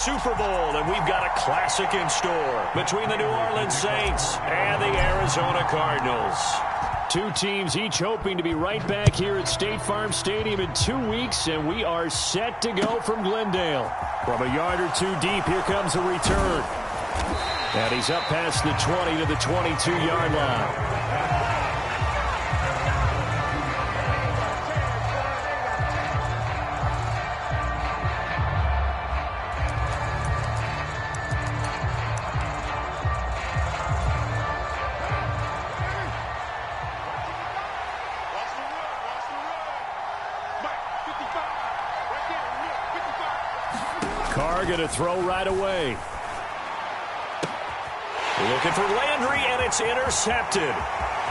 Super Bowl, and we've got a classic in store between the New Orleans Saints and the Arizona Cardinals. Two teams each hoping to be right back here at State Farm Stadium in 2 weeks, and we are set to go from Glendale. From a yard or two deep, here comes a return. And he's up past the 20 to the 22-yard line. Carr going to throw right away. Looking for Landry, and it's intercepted.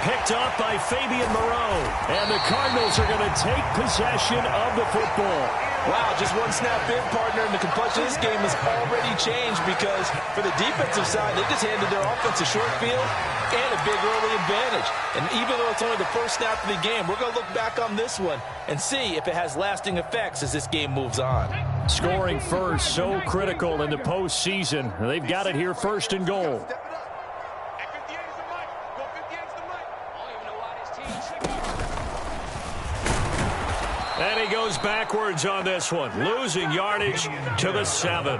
Picked up by Fabian Moreau. And the Cardinals are going to take possession of the football. Wow, just one snap in, partner, and the complexion of this game has already changed because for the defensive side, they just handed their offense a short field and a big early advantage. And even though it's only the first snap of the game, we're going to look back on this one and see if it has lasting effects as this game moves on. Scoring first, so critical in the postseason. They've got it here, first and goal. And he goes backwards on this one, losing yardage to the 7.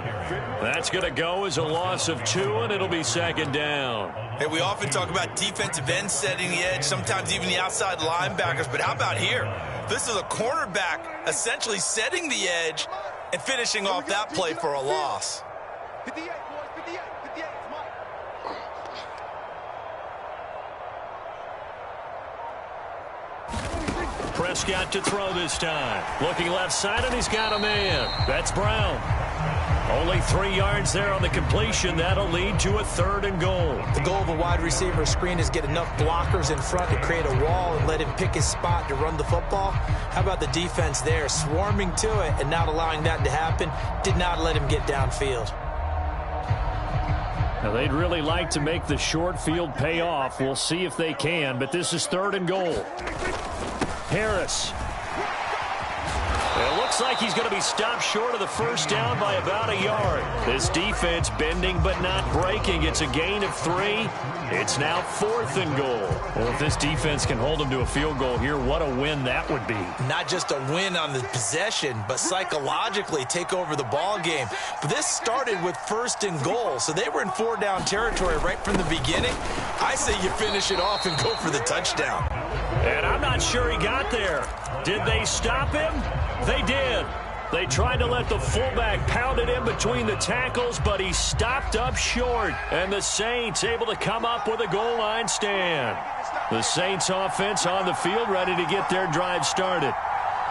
That's going to go as a loss of 2, and it'll be second down. Hey, we often talk about defensive ends setting the edge, sometimes even the outside linebackers, but how about here? This is a cornerback essentially setting the edge and finishing off that play for a loss. 58, boys, 58, 58, Mike. Prescott to throw this time. Looking left side, and he's got a man. That's Brown. Only 3 yards there on the completion. That'll lead to a 3rd and goal. The goal of a wide receiver screen is get enough blockers in front to create a wall and let him pick his spot to run the football. How about the defense there, swarming to it and not allowing that to happen? Did not let him get downfield. Now, they'd really like to make the short field pay off. We'll see if they can, but this is 3rd and goal. Harris. It looks like he's going to be stopped short of the first down by about a yard. This defense bending but not breaking. It's a gain of 3. It's now 4th and goal. Well, if this defense can hold them to a field goal here, what a win that would be. Not just a win on the possession, but psychologically take over the ball game. But this started with 1st and goal, so they were in 4-down territory right from the beginning. I say you finish it off and go for the touchdown. And I'm not sure he got there. Did they stop him? They did. They tried to let the fullback pound it in between the tackles, but he stopped up short. And the Saints able to come up with a goal line stand. The Saints offense on the field ready to get their drive started.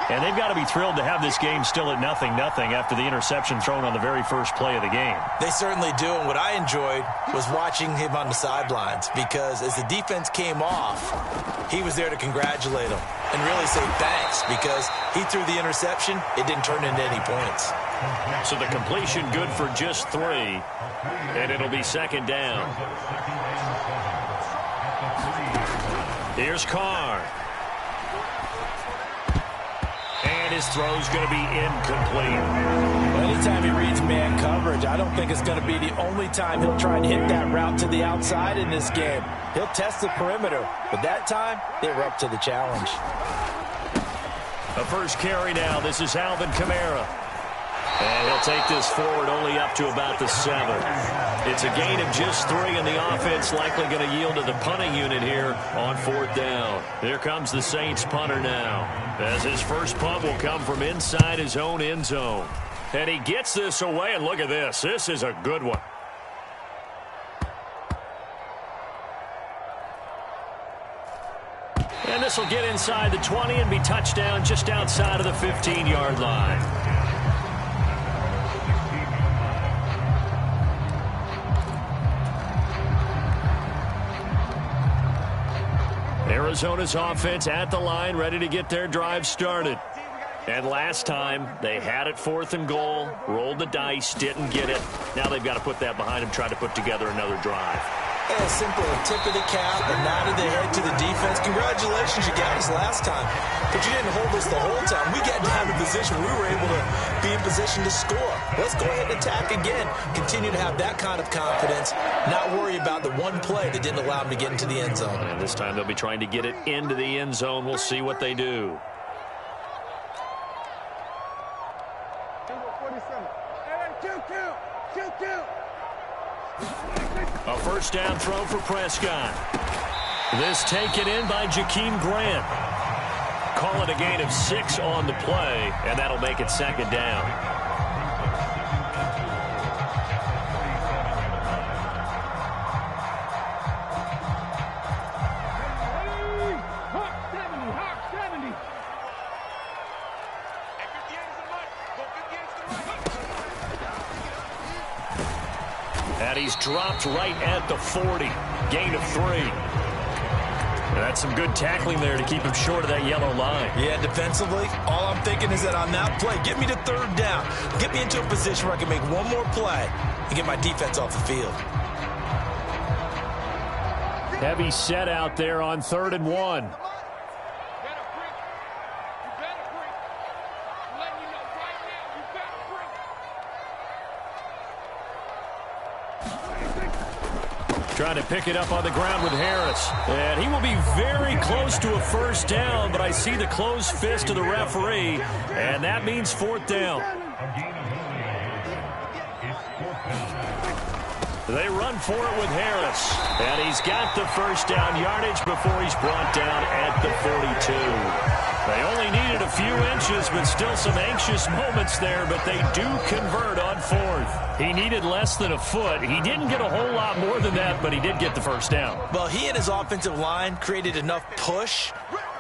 And they've got to be thrilled to have this game still at 0-0 after the interception thrown on the very first play of the game. They certainly do, and what I enjoyed was watching him on the sidelines because as the defense came off, he was there to congratulate them and really say thanks because he threw the interception. It didn't turn into any points. So the completion good for just 3, and it'll be second down. Here's Carr. And his throw's going to be incomplete. Well, anytime he reads man coverage, I don't think it's going to be the only time he'll try and hit that route to the outside in this game. He'll test the perimeter, but that time, they were up to the challenge. A first carry now. This is Alvin Kamara. And he'll take this forward only up to about the 7. It's a gain of just 3, and the offense likely going to yield to the punting unit here on 4th down. Here comes the Saints punter now, as his first punt will come from inside his own end zone. And he gets this away, and look at this. This is a good one. And this will get inside the 20 and be touchdown just outside of the 15-yard line. Arizona's offense at the line, ready to get their drive started. And last time, they had it 4th and goal, rolled the dice, didn't get it. Now they've got to put that behind them, try to put together another drive. A simple tip of the cap, a nod of the head to the defense. Congratulations, you got us last time, but you didn't hold us the whole time. We got down to position. We were able to be in position to score. Let's go ahead and attack again. Continue to have that kind of confidence, not worry about the one play that didn't allow them to get into the end zone. And this time they'll be trying to get it into the end zone. We'll see what they do. A first down throw for Prescott. This taken in by Jakeem Grant. Call it a gain of 6 on the play, and that'll make it second down. And he's dropped right at the 40. Gain of 3. That's some good tackling there to keep him short of that yellow line. Yeah, defensively, all I'm thinking is that on that play, get me to third down. Get me into a position where I can make one more play and get my defense off the field. Heavy set out there on 3rd and 1. Trying to pick it up on the ground with Harris. And he will be very close to a first down, but I see the closed fist of the referee, and that means 4th down. They run for it with Harris. And he's got the first down yardage before he's brought down at the 42. They only needed a few inches, but still some anxious moments there, but they do convert on 4th. He needed less than a foot. He didn't get a whole lot more than that, but he did get the first down. Well, he and his offensive line created enough push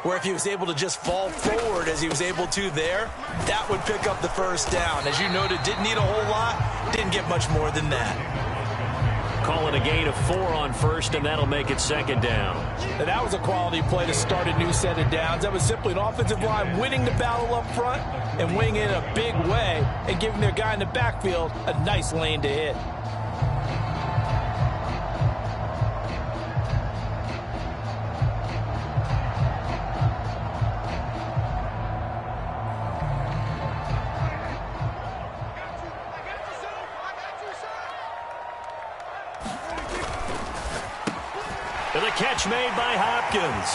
where if he was able to just fall forward as he was able to there, that would pick up the first down. As you noted, didn't need a whole lot, didn't get much more than that. Call it a gain of 4 on 1st, and that'll make it 2nd down. And that was a quality play to start a new set of downs. That was simply an offensive line winning the battle up front and winning it in a big way and giving their guy in the backfield a nice lane to hit. The catch made by Hopkins.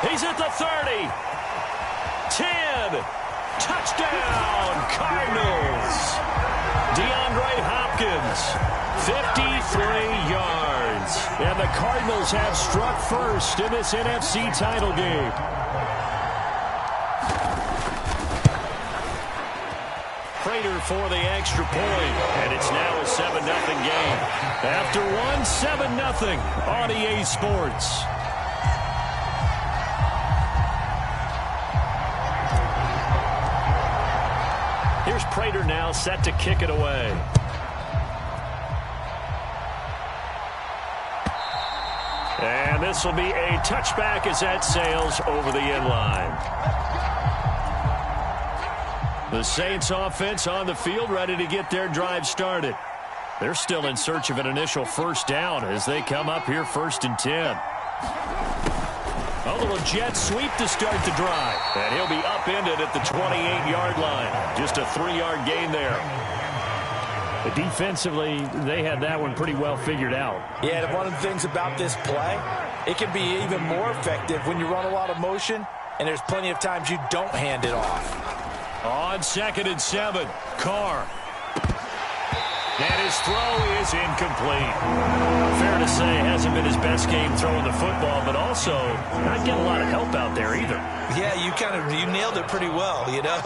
He's at the 30. 10. Touchdown, Cardinals. DeAndre Hopkins, 53 yards. And the Cardinals have struck first in this NFC title game. Prater for the extra point, and it's now a 7-0 game. After one, 7-0 on EA Sports. Here's Prater now set to kick it away. And this will be a touchback as that sails over the end line. The Saints offense on the field ready to get their drive started. They're still in search of an initial first down as they come up here 1st and 10. A little jet sweep to start the drive. And he'll be upended at the 28-yard line. Just a 3-yard gain there. Defensively, they had that one pretty well figured out. Yeah, and one of the things about this play, it can be even more effective when you run a lot of motion, and there's plenty of times you don't hand it off. On 2nd and 7, Carr. And his throw is incomplete. Fair to say, hasn't been his best game throwing the football, but also not getting a lot of help out there either. Yeah, you nailed it pretty well, you know.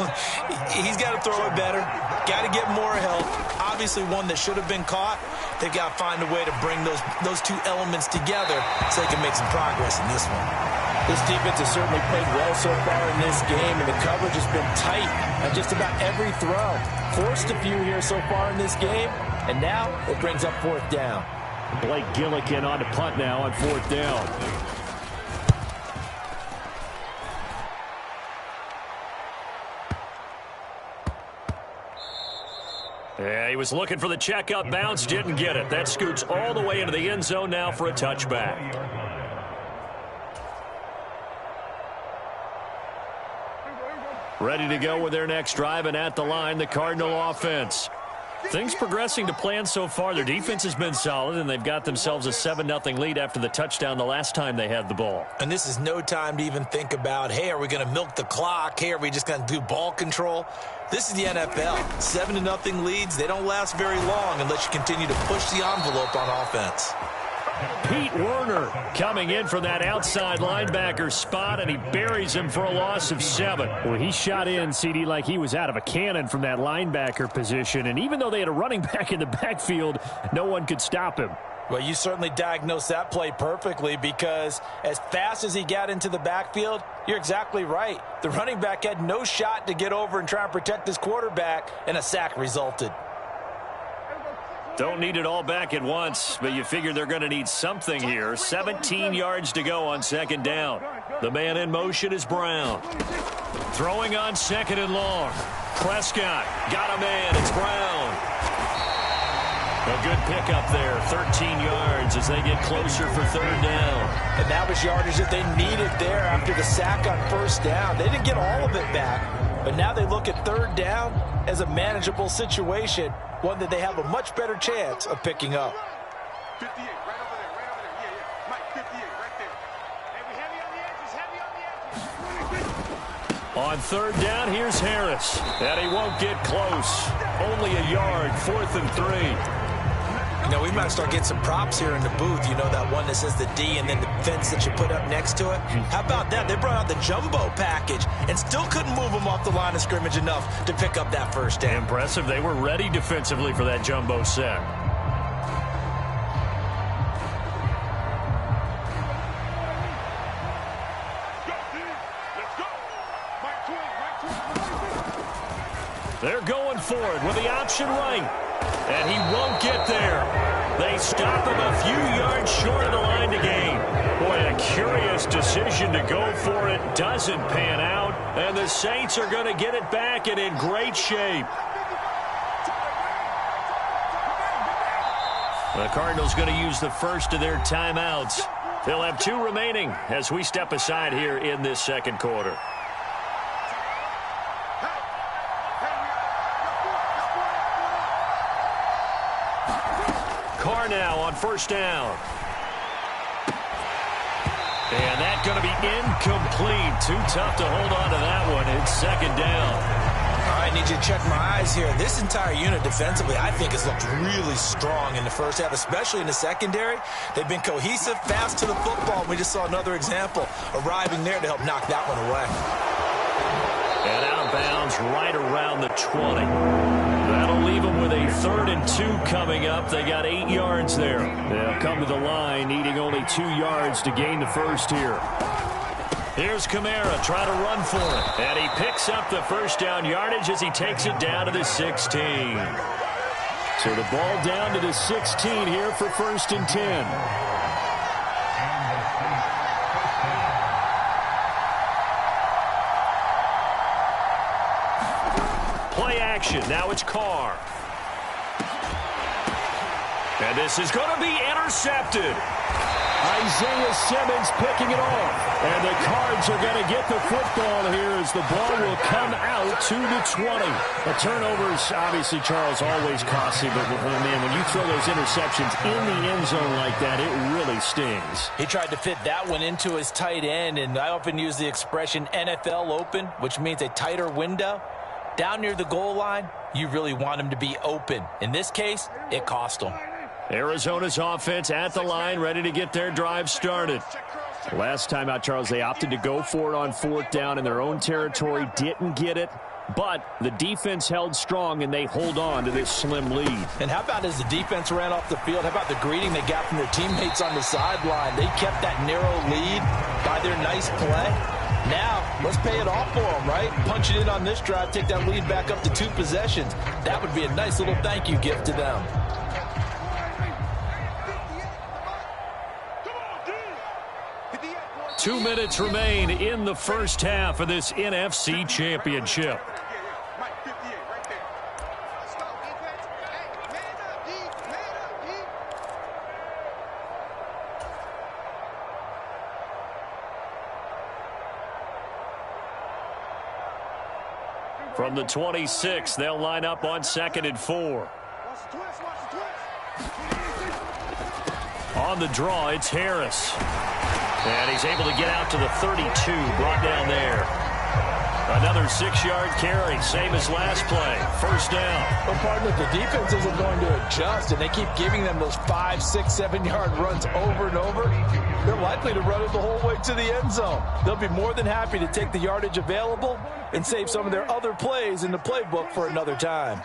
He's got to throw it better. Got to get more help. Obviously one that should have been caught. They've got to find a way to bring those two elements together so they can make some progress in this one. This defense has certainly played well so far in this game, and the coverage has been tight on just about every throw. Forced a few here so far in this game, and now it brings up 4th down. Blake Gillikin on to punt now on 4th down. Yeah, he was looking for the checkup bounce, didn't get it. That scoots all the way into the end zone now for a touchback. Ready to go with their next drive, and at the line, the Cardinal offense. Things progressing to plan so far. Their defense has been solid, and they've got themselves a 7-0 lead after the touchdown the last time they had the ball. And this is no time to even think about, hey, are we going to milk the clock? Hey, are we just going to do ball control? This is the NFL. 7-0 leads, they don't last very long unless you continue to push the envelope on offense. Pete Werner coming in from that outside linebacker spot, and he buries him for a loss of 7. Well, he shot in, CD, like he was out of a cannon from that linebacker position. And even though they had a running back in the backfield, no one could stop him. Well, you certainly diagnosed that play perfectly, because as fast as he got into the backfield, you're exactly right. The running back had no shot to get over and try and protect his quarterback, and a sack resulted. Don't need it all back at once, but you figure they're going to need something here. 17 yards to go on second down. The man in motion is Brown. Throwing on second and long. Prescott got a man. It's Brown. A good pickup there. 13 yards as they get closer for third down. And that was yardage that they needed there after the sack on first down. They didn't get all of it back, but now they look at third down as a manageable situation, one that they have a much better chance of picking up. 58, right over there, yeah. Mike, 58, right there. Hey, we heavy on the edges, heavy on the edges. On third down, here's Harris. And he won't get close. Only a yard, 4th and 3. You know, we might start getting some props here in the booth. You know, that one that says the D and then the fence that you put up next to it. How about that? They brought out the jumbo package and still couldn't move them off the line of scrimmage enough to pick up that first down. Impressive. They were ready defensively for that jumbo set. They're going for it with the option right. And he won't get there. They stop him a few yards short of the line to gain. Boy, a curious decision to go for it. Doesn't pan out. And the Saints are going to get it back and in great shape. The Cardinals going to use the first of their timeouts. They'll have 2 remaining as we step aside here in this second quarter. Carr now on first down. And that's going to be incomplete. Too tough to hold on to that one. It's second down. All right, I need you to check my eyes here. This entire unit defensively, I think, has looked really strong in the first half, especially in the secondary. They've been cohesive, fast to the football. We just saw another example arriving there to help knock that one away. And out of bounds right around the 20. That'll leave them with a 3rd and 2 coming up. They got 8 yards there. They'll come to the line, needing only 2 yards to gain the first here. Here's Kamara trying to run for it. And he picks up the first down yardage as he takes it down to the 16. So the ball down to the 16 here for 1st and 10. Action. Now it's Carr. And this is going to be intercepted. Isaiah Simmons picking it off. And the Cards are going to get the football here as the ball will come out to the 20. The turnovers, obviously, Charles, always costly. But, man, when you throw those interceptions in the end zone like that, it really stings. He tried to fit that one into his tight end, and I often use the expression NFL open, which means a tighter window. Down near the goal line, you really want him to be open. In this case, it cost him. Arizona's offense at the line, ready to get their drive started. Last time out, Charles, they opted to go for it on 4th down in their own territory. Didn't get it, but the defense held strong, and they hold on to this slim lead. And how about as the defense ran off the field, how about the greeting they got from their teammates on the sideline? They kept that narrow lead by their nice play. Now, let's pay it off for them, right? Punch it in on this drive, take that lead back up to 2 possessions. That would be a nice little thank you gift to them. Two minutes remain in the first half of this NFC Championship. From the 26, they'll line up on 2nd and 4. On the draw, it's Harris. And he's able to get out to the 32, brought down there. Another 6-yard carry, same as last play. First down. Well, partner, the defense isn't going to adjust, and they keep giving them those 5, 6, 7-yard runs over and over. They're likely to run it the whole way to the end zone. They'll be more than happy to take the yardage available and save some of their other plays in the playbook for another time.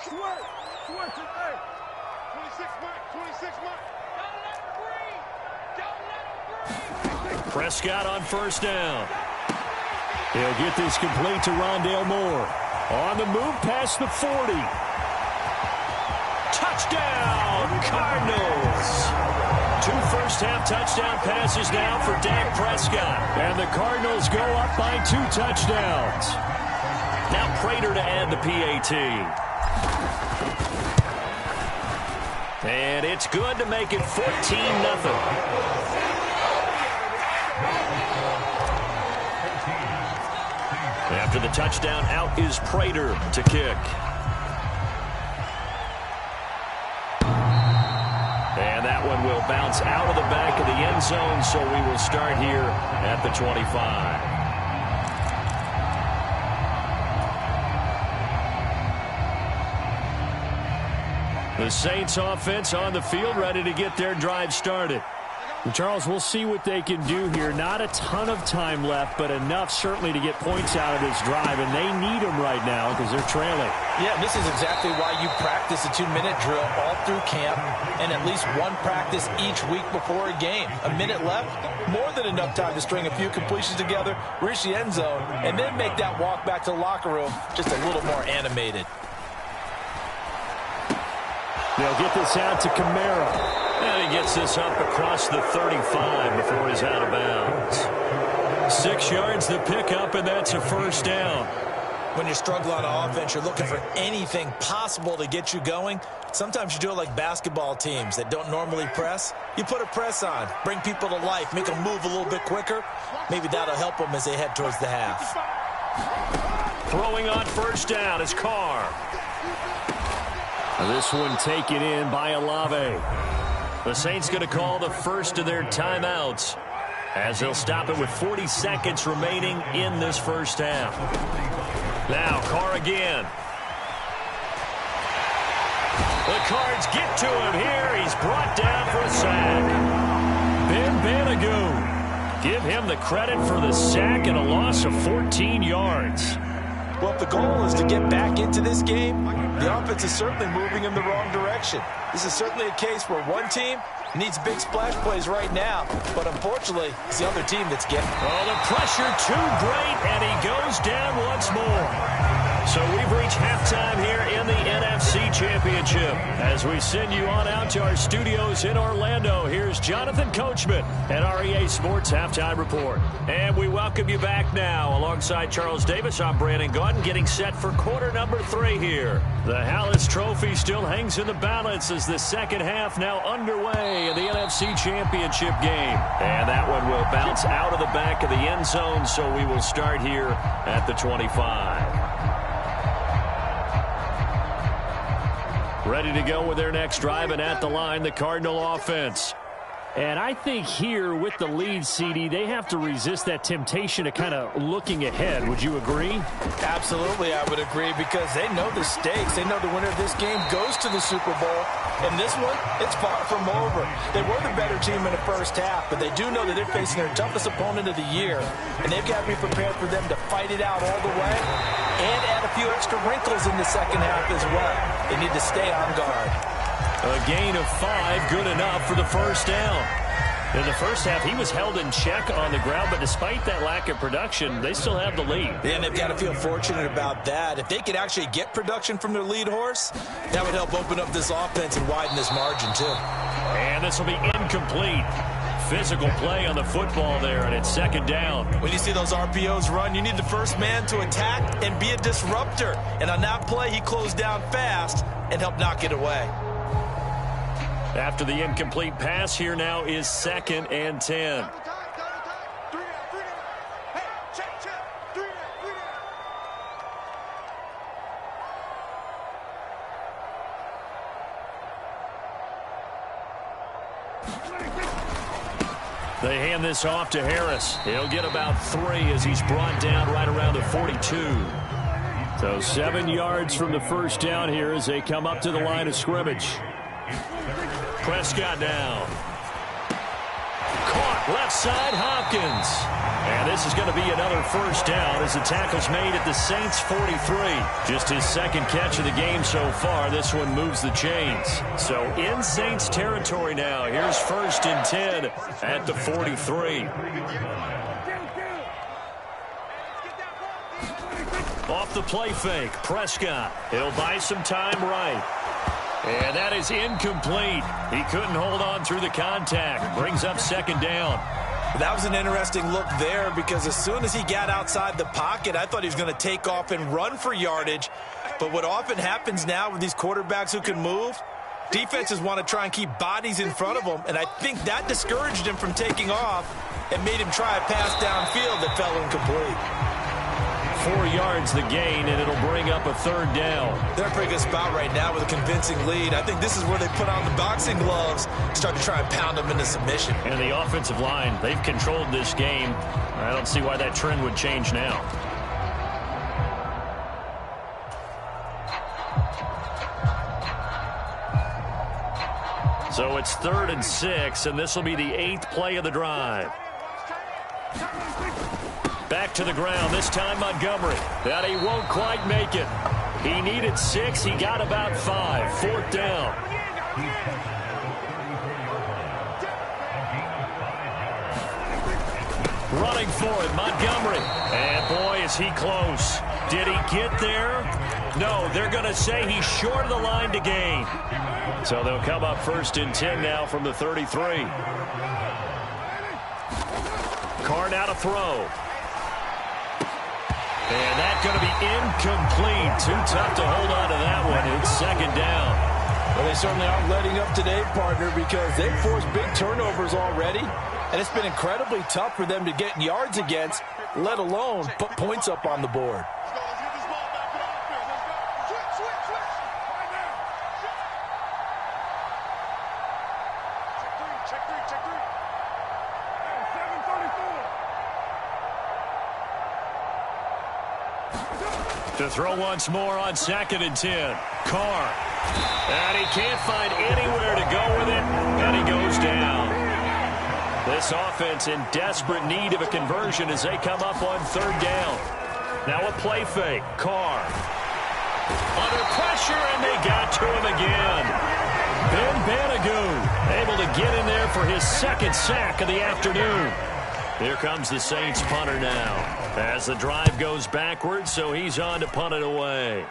Prescott on first down. He'll get this complete to Rondale Moore. On the move past the 40. Touchdown, Cardinals. 2 first-half touchdown passes now for Dak Prescott. And the Cardinals go up by 2 touchdowns. Now Prater to add the PAT. And it's good to make it 14-0. After the touchdown, out is Prater to kick. And that one will bounce out of the back of the end zone, so we will start here at the 25. The Saints offense on the field, ready to get their drive started. Charles, we'll see what they can do here. Not a ton of time left, but enough certainly to get points out of this drive, and they need them right now because they're trailing. Yeah, this is exactly why you practice a 2-minute drill all through camp and at least one practice each week before a game. A minute left, more than enough time to string a few completions together, reach the end zone, and then make that walk back to the locker room just a little more animated. They'll get this out to Kamara. And he gets this up across the 35 before he's out of bounds. 6 yards the pickup, and that's a first down. When you're struggling on offense, you're looking for anything possible to get you going. Sometimes you do it like basketball teams that don't normally press. You put a press on, bring people to life, make them move a little bit quicker. Maybe that'll help them as they head towards the half. Throwing on first down is Carr. This one taken in by Olave. The Saints going to call the first of their timeouts as they'll stop it with 40 seconds remaining in this first half. Now Carr again. The Cards get to him here. He's brought down for a sack. Ben Banogu. Give him the credit for the sack and a loss of 14 yards. Well, if the goal is to get back into this game, the offense is certainly moving in the wrong direction. This is certainly a case where one team needs big splash plays right now, but unfortunately, it's the other team that's getting. Oh, the pressure too great, and he goes down once more. So we've reached halftime here in the NFC Championship. As we send you on out to our studios in Orlando, here's Jonathan Coachman at REA Sports Halftime Report. And we welcome you back now. Alongside Charles Davis, I'm Brandon Gaudin, getting set for quarter number 3 here. The Hallis Trophy still hangs in the balance as the second half now underway in the NFC Championship game. And that one will bounce out of the back of the end zone, so we will start here at the 25. Ready to go with their next drive, and at the line, the Cardinal offense. And I think here with the lead, CD, they have to resist that temptation of kind of looking ahead. Would you agree? Absolutely, I would agree, because they know the stakes. They know the winner of this game goes to the Super Bowl. And this one, it's far from over. They were the better team in the first half, but they do know that they're facing their toughest opponent of the year. And they've got to be prepared for them to fight it out all the way and add a few extra wrinkles in the second half as well. They need to stay on guard. A gain of 5, good enough for the first down. In the first half, he was held in check on the ground, but despite that lack of production, they still have the lead. Yeah, and they've got to feel fortunate about that. If they could actually get production from their lead horse, that would help open up this offense and widen this margin, too. And this will be incomplete. Physical play on the football there, and it's second down. When you see those RPOs run, you need the first man to attack and be a disruptor. And on that play, he closed down fast and helped knock it away. After the incomplete pass, here now is 2nd and 10. They hand this off to Harris. He'll get about 3 as he's brought down right around the 42. So 7 yards from the first down here as they come up to the line of scrimmage. Prescott down. Caught left side, Hopkins. And this is going to be another first down as the tackle's made at the Saints' 43. Just his second catch of the game so far. This one moves the chains. So in Saints territory now. Here's 1st and 10 at the 43. Off the play fake, Prescott. He'll buy some time right. And that is incomplete. He couldn't hold on through the contact. Brings up 2nd down. That was an interesting look there because as soon as he got outside the pocket, I thought he was going to take off and run for yardage. But what often happens now with these quarterbacks who can move, defenses want to try and keep bodies in front of them. And I think that discouraged him from taking off and made him try a pass downfield that fell incomplete. 4 yards the gain, and it'll bring up a 3rd down. They're in a pretty good spot right now with a convincing lead. I think this is where they put on the boxing gloves, start to try and pound them into submission. And the offensive line, they've controlled this game. I don't see why that trend would change now. So it's 3rd and 6, and this will be the 8th play of the drive. Back to the ground, this time Montgomery. That he won't quite make it. He needed 6, he got about 5. 4th down. Running for it, Montgomery. And boy, is he close. Did he get there? No, they're going to say he's short of the line to gain. So they'll come up 1st and 10 now from the 33. Carr now to throw. And that's going to be incomplete. Too tough to hold on to that one. It's 2nd down. Well, they certainly aren't letting up today, partner, because they've forced big turnovers already. And it's been incredibly tough for them to get yards against, let alone put points up on the board. To throw once more on 2nd and 10. Carr. And he can't find anywhere to go with it. And he goes down. This offense in desperate need of a conversion as they come up on 3rd down. Now a play fake. Carr. Under pressure, and they got to him again. Ben Banagoo able to get in there for his 2nd sack of the afternoon. Here comes the Saints punter now. As the drive goes backwards, so he's on to punt it away.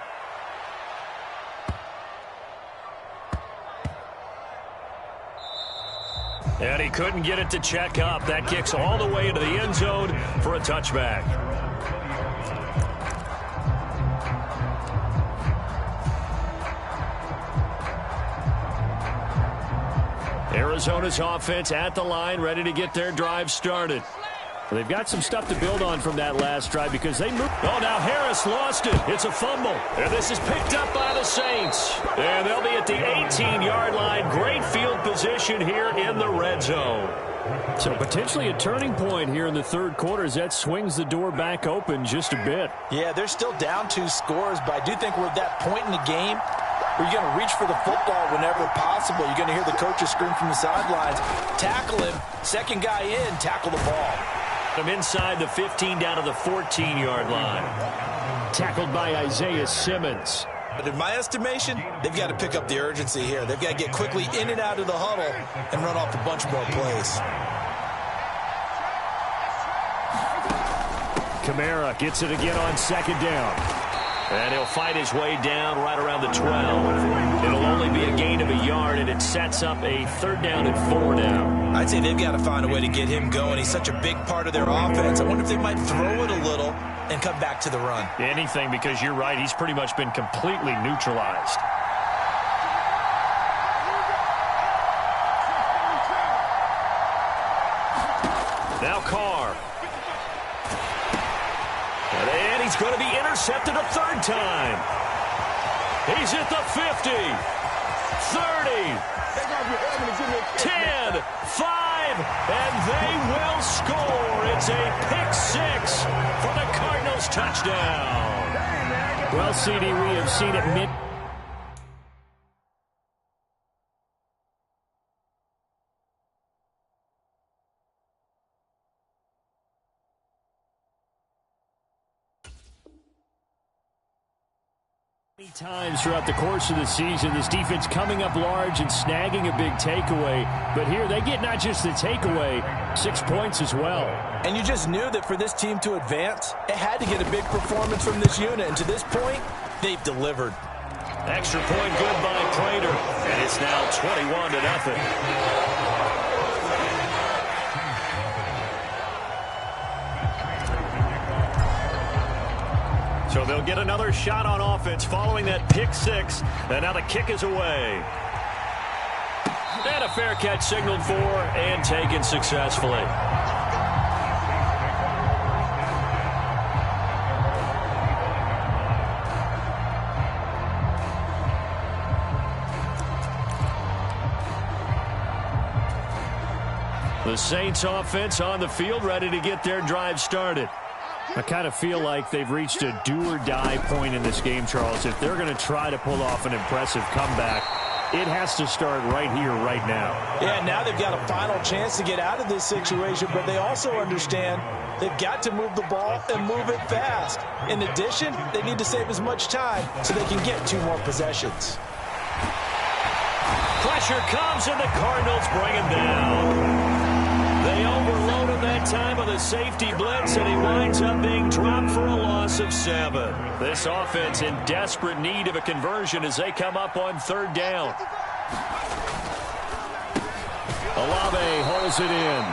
And he couldn't get it to check up. That kicks all the way into the end zone for a touchback. Arizona's offense at the line, ready to get their drive started. They've got some stuff to build on from that last drive because they moved. Oh, now Harris lost it. It's a fumble. And this is picked up by the Saints. And they'll be at the 18-yard line. Great field position here in the red zone. So potentially a turning point here in the 3rd quarter as that swings the door back open just a bit. Yeah, they're still down 2 scores, but I do think we're at that point in the game where you're going to reach for the football whenever possible. You're going to hear the coaches scream from the sidelines. Tackle him. 2nd guy in, tackle the ball. From inside the 15 down to the 14-yard line. Tackled by Isaiah Simmons. But in my estimation, they've got to pick up the urgency here. They've got to get quickly in and out of the huddle and run off a bunch more plays. Kamara gets it again on 2nd down. And he'll fight his way down right around the 12. It'll only be a gain of a yard, and it sets up a 3rd down and 4 now. I'd say they've got to find a way to get him going. He's such a big part of their offense. I wonder if they might throw it a little and come back to the run. Anything, because you're right. He's pretty much been completely neutralized. Now Carr. And he's going to be intercepted a 3rd time. He's at the 50. 30, 10, 5, and they will score. It's a pick six for the Cardinals touchdown. Well, CD, we have seen it many times throughout the course of the season. This defense coming up large and snagging a big takeaway. But here they get not just the takeaway, 6 points as well. And you just knew that for this team to advance, it had to get a big performance from this unit. And to this point, they've delivered. Extra point good by Prater. And it's now 21-0. So they'll get another shot on offense following that pick six. And now the kick is away. And a fair catch signaled for and taken successfully. The Saints offense on the field, ready to get their drive started. I kind of feel like they've reached a do-or-die point in this game, Charles. If they're going to try to pull off an impressive comeback, it has to start right here, right now. Yeah, now they've got a final chance to get out of this situation, but they also understand they've got to move the ball and move it fast. In addition, they need to save as much time so they can get 2 more possessions. Pressure comes, and the Cardinals bring him down. They overload him that time with a safety blitz, and he winds up being dropped for a loss of 7. This offense in desperate need of a conversion as they come up on 3rd down. Olave holds it in.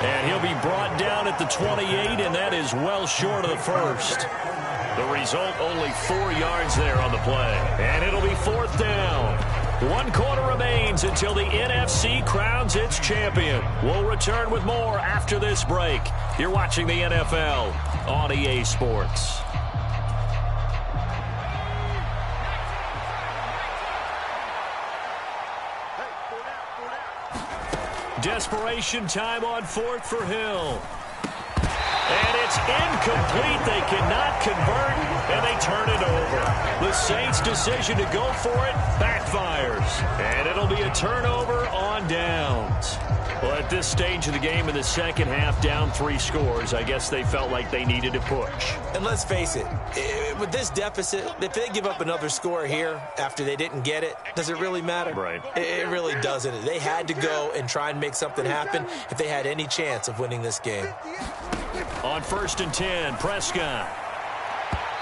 And he'll be brought down at the 28, and that is well short of the first. The result, only 4 yards there on the play. And it'll be 4th down. 1 quarter remains until the NFC crowns its champion. We'll return with more after this break. You're watching the NFL on EA Sports. Desperation time on 4th for Hill. And it's incomplete. They cannot convert, and they turn it over. The Saints' decision to go for it backfires. And it'll be a turnover on downs. Well, at this stage of the game in the second half, down 3 scores, I guess they felt like they needed to push. And let's face it, with this deficit, if they give up another score here after they didn't get it, does it really matter? Right. It really doesn't. They had to go and try and make something happen if they had any chance of winning this game. On 1st and 10, Prescott.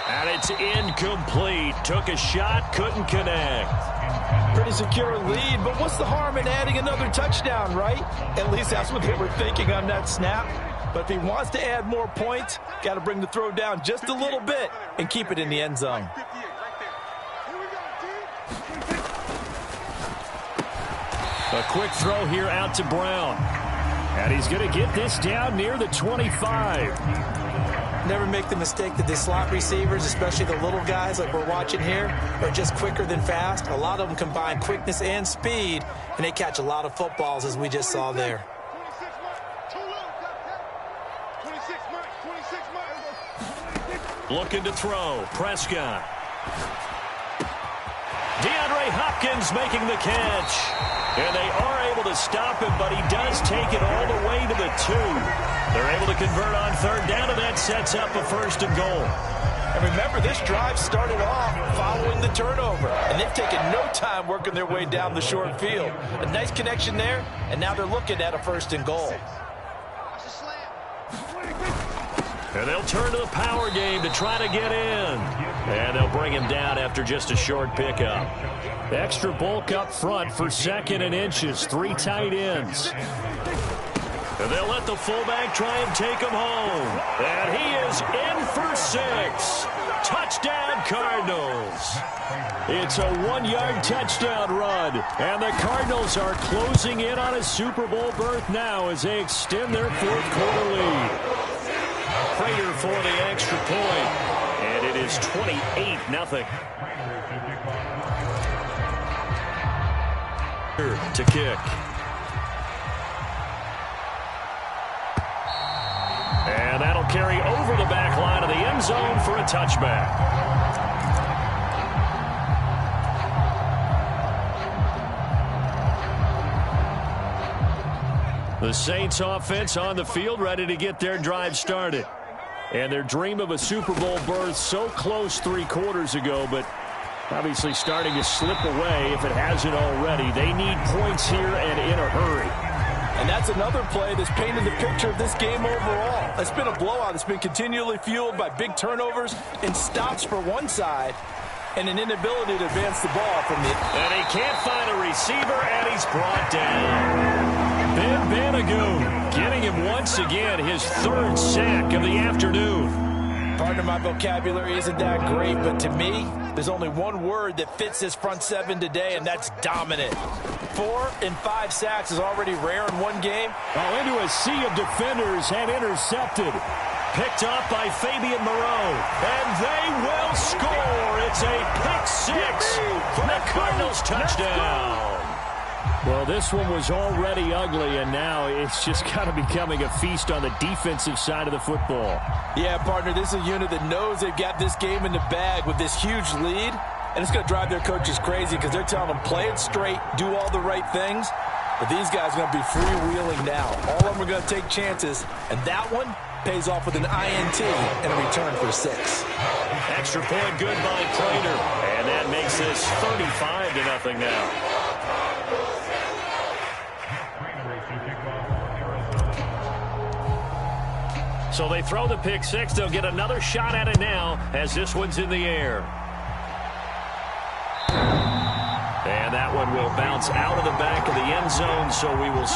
And it's incomplete. Took a shot, couldn't connect. Pretty secure lead, but what's the harm in adding another touchdown, right? At least that's what they were thinking on that snap. But if he wants to add more points, got to bring the throw down just a little bit and keep it in the end zone. A quick throw here out to Brown. And he's going to get this down near the 25. Never make the mistake that the slot receivers, especially the little guys like we're watching here, are just quicker than fast. A lot of them combine quickness and speed, and they catch a lot of footballs, as we just saw there. Looking to throw. Prescott. DeAndre Hopkins making the catch. And they are able to stop him, but he does take it all the way to the 2. They're able to convert on 3rd down, and that sets up a 1st and goal. And remember, this drive started off following the turnover, and they've taken no time working their way down the short field. A nice connection there, and now they're looking at a 1st and goal. And they'll turn to the power game to try to get in. And they'll bring him down after just a short pickup. Extra bulk up front for 2nd and inches. 3 tight ends. And they'll let the fullback try and take him home. And he is in for 6. Touchdown, Cardinals. It's a 1-yard touchdown run. And the Cardinals are closing in on a Super Bowl berth now as they extend their 4th quarter lead. Prater for the extra point. And it is 28-0. to kick. And that'll carry over the back line of the end zone for a touchback. The Saints offense on the field, ready to get their drive started. And their dream of a Super Bowl berth so close 3 quarters ago, but obviously starting to slip away if it hasn't already. They need points here and in a hurry. And that's another play that's painted the picture of this game overall. It's been a blowout. It's been continually fueled by big turnovers and stops for one side and an inability to advance the ball from the... And he can't find a receiver, and he's brought down. Ben Banogu getting him once again, his 3rd sack of the afternoon. Partner, my vocabulary isn't that great, but to me, there's only one word that fits this front 7 today, and that's dominant. 4 and 5 sacks is already rare in one game. Oh, into a sea of defenders and intercepted. Picked up by Fabian Moreau, and they will score. It's a pick 6 for the Cardinals touchdown. Well, this one was already ugly, and now it's just kind of becoming a feast on the defensive side of the football. Yeah, partner, this is a unit that knows they've got this game in the bag with this huge lead, and it's going to drive their coaches crazy because they're telling them play it straight, do all the right things, but these guys are going to be freewheeling now. All of them are going to take chances, and that one pays off with an INT and a return for 6. Extra point good by Prater, and that makes this 35-0 now. So they throw the pick 6. They'll get another shot at it now as this one's in the air. And that one will bounce out of the back of the end zone, so we will...